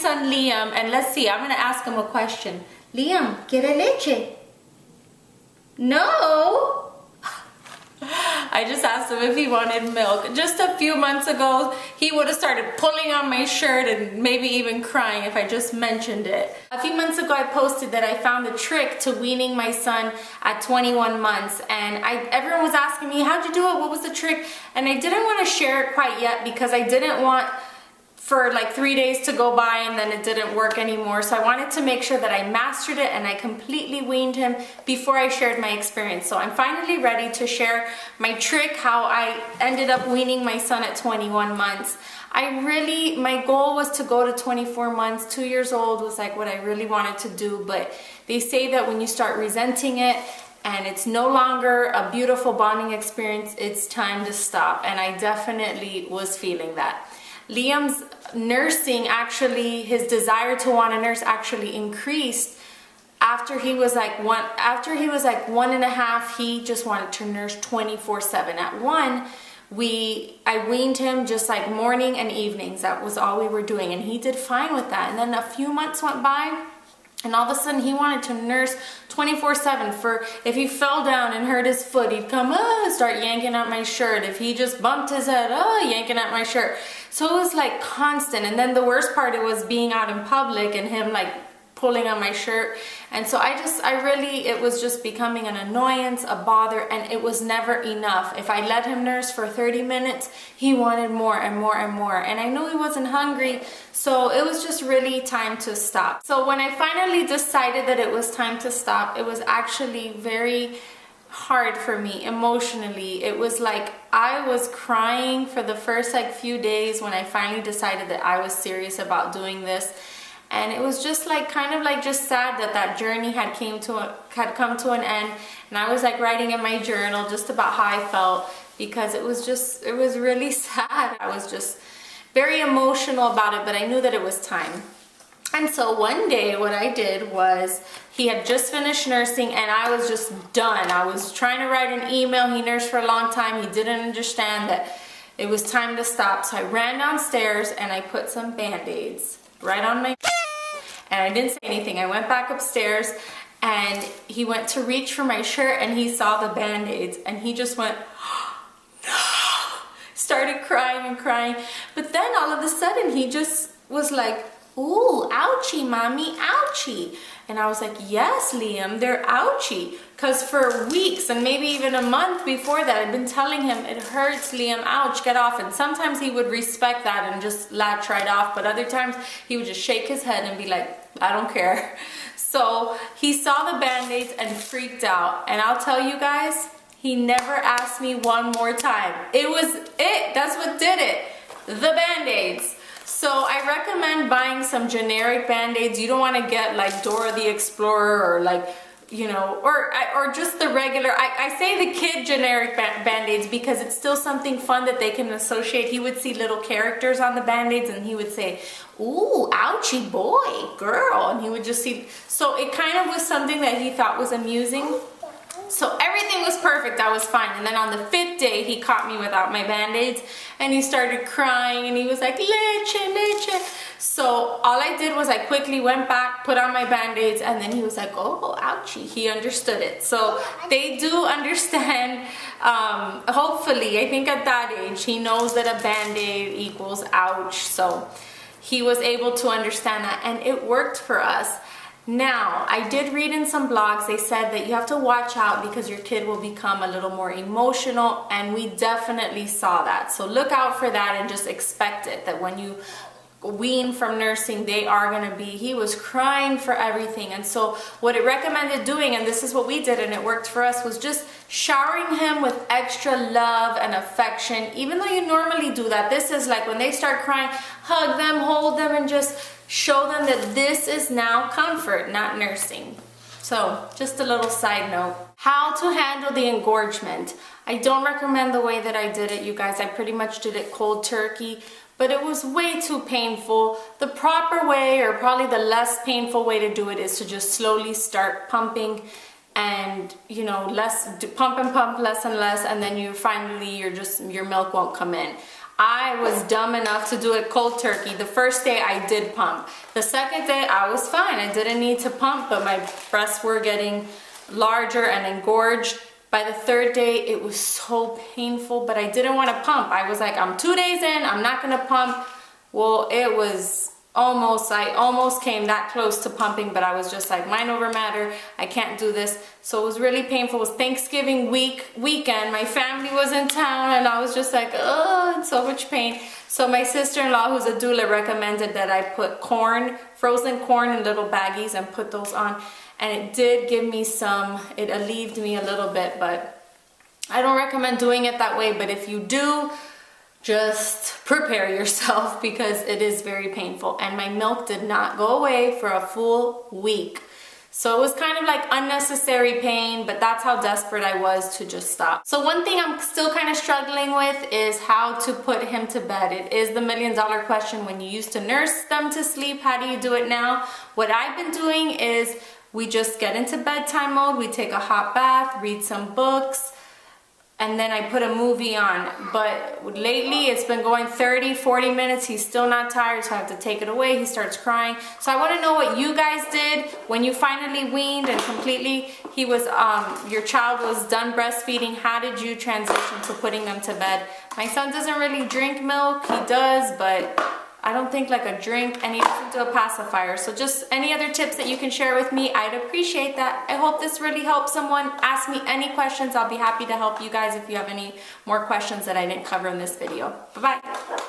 son Liam, and let's see, I'm gonna ask him a question. Liam, ¿quiere leche? No. I just asked him if he wanted milk. Just a few months ago, he would have started pulling on my shirt and maybe even crying if I just mentioned it. A few months ago, I posted that I found the trick to weaning my son at 21 months. And everyone was asking me, how'd you do it? What was the trick? And I didn't want to share it quite yet because I didn't want for like 3 days to go by and then it didn't work anymore. So I wanted to make sure that I mastered it and I completely weaned him before I shared my experience. So I'm finally ready to share my trick, how I ended up weaning my son at 21 months. My goal was to go to 24 months. 2 years old was like what I really wanted to do, but they say that when you start resenting it and it's no longer a beautiful bonding experience, it's time to stop. And I definitely was feeling that. Liam's nursing actually, his desire to want to nurse actually increased after he was like 1.5. He just wanted to nurse 24/7. At 1, I weaned him just like morning and evenings. That was all we were doing, and he did fine with that. And then a few months went by, and all of a sudden he wanted to nurse 24/7. For if he fell down and hurt his foot, he'd come, start yanking at my shirt. If he just bumped his head, yanking at my shirt. So it was like constant. And then the worst part, it was being out in public and him like pulling on my shirt. And so it was just becoming an annoyance, a bother, and it was never enough. If I let him nurse for 30 minutes, he wanted more and more and more. And I knew he wasn't hungry, so it was just really time to stop. So when I finally decided that it was time to stop, it was actually very hard for me emotionally. It was like I was crying for the first like few days when I finally decided that I was serious about doing this. And it was just like kind of like just sad that journey had come to an end. And I was like writing in my journal just about how I felt, because it was really sad. I was just very emotional about it, but I knew that it was time. And so one day what I did was, he had just finished nursing and I was just done. I was trying to write an email. He nursed for a long time. He didn't understand that it was time to stop. So I ran downstairs and I put some Band-Aids right on my and I didn't say anything. I went back upstairs and he went to reach for my shirt and he saw the Band-Aids and he just went, no, started crying and crying. But then all of a sudden he just was like, ooh, ouchie, mommy, ouchie. And I was like, yes, Liam, they're ouchie. Because for weeks and maybe even a month before that, I'd been telling him, it hurts, Liam, ouch, get off. And sometimes he would respect that and just latch right off. But other times he would just shake his head and be like, I don't care. So he saw the Band-Aids and freaked out. And I'll tell you guys, he never asked me one more time. It was it. That's what did it. The Band-Aids. So I recommend buying some generic Band-Aids. You don't want to get like Dora the Explorer or like, you know, or just the regular. I say the kid generic Band-Aids because it's still something fun that they can associate. He would see little characters on the Band-Aids and he would say, ooh, ouchie, boy, girl. And he would just see. So it kind of was something that he thought was amusing. So everything was perfect, I was fine. And then on the 5th day, he caught me without my Band-Aids and he started crying and he was like, leche, leche. So all I did was I quickly went back, put on my Band-Aids, and then he was like, oh, ouchie. He understood it. So they do understand, hopefully, I think at that age, he knows that a Band-Aid equals ouch. So he was able to understand that and it worked for us. Now, I did read in some blogs, they said that you have to watch out because your kid will become a little more emotional, and we definitely saw that. So look out for that and just expect it, that when you wean from nursing, they are going to be, he was crying for everything. And so what it recommended doing, and this is what we did and it worked for us, was just showering him with extra love and affection. Even though you normally do that, this is like when they start crying, hug them, hold them, and just show them that this is now comfort, not nursing. So just a little side note. How to handle the engorgement. I don't recommend the way that I did it, you guys. I pretty much did it cold turkey, but it was way too painful. The proper way, or probably the less painful way to do it, is to just slowly start pumping and, you know, pump and pump less and less, and then you finally, your milk won't come in. I was dumb enough to do it cold turkey. The first day I did pump. The second day I was fine. I didn't need to pump, but my breasts were getting larger and engorged. By the third day, it was so painful, but I didn't want to pump. I was like, I'm 2 days in, I'm not gonna pump. Well, it was I almost came that close to pumping, but I was just like, mind over matter, I can't do this. So it was really painful. It was Thanksgiving weekend. My family was in town and I was just like, oh, in so much pain. So my sister-in-law, who's a doula, recommended that I put frozen corn in little baggies and put those on. And it did give me it alleviated me a little bit, but I don't recommend doing it that way. But if you do, just prepare yourself because it is very painful. And my milk did not go away for a full week. So it was kind of like unnecessary pain, but that's how desperate I was to just stop. So one thing I'm still kind of struggling with is how to put him to bed. It is the million-dollar question. When you used to nurse them to sleep, how do you do it now? What I've been doing is we just get into bedtime mode, we take a hot bath, read some books, and then I put a movie on. But lately it's been going 30, 40 minutes. He's still not tired, so I have to take it away. He starts crying. So I want to know what you guys did when you finally weaned and completely, your child was done breastfeeding. How did you transition to putting them to bed? My son doesn't really drink milk. He does, but I don't think like a drink, and he doesn't do a pacifier. So just any other tips that you can share with me, I'd appreciate that. I hope this really helps someone. Ask me any questions. I'll be happy to help you guys if you have any more questions that I didn't cover in this video. Bye-bye.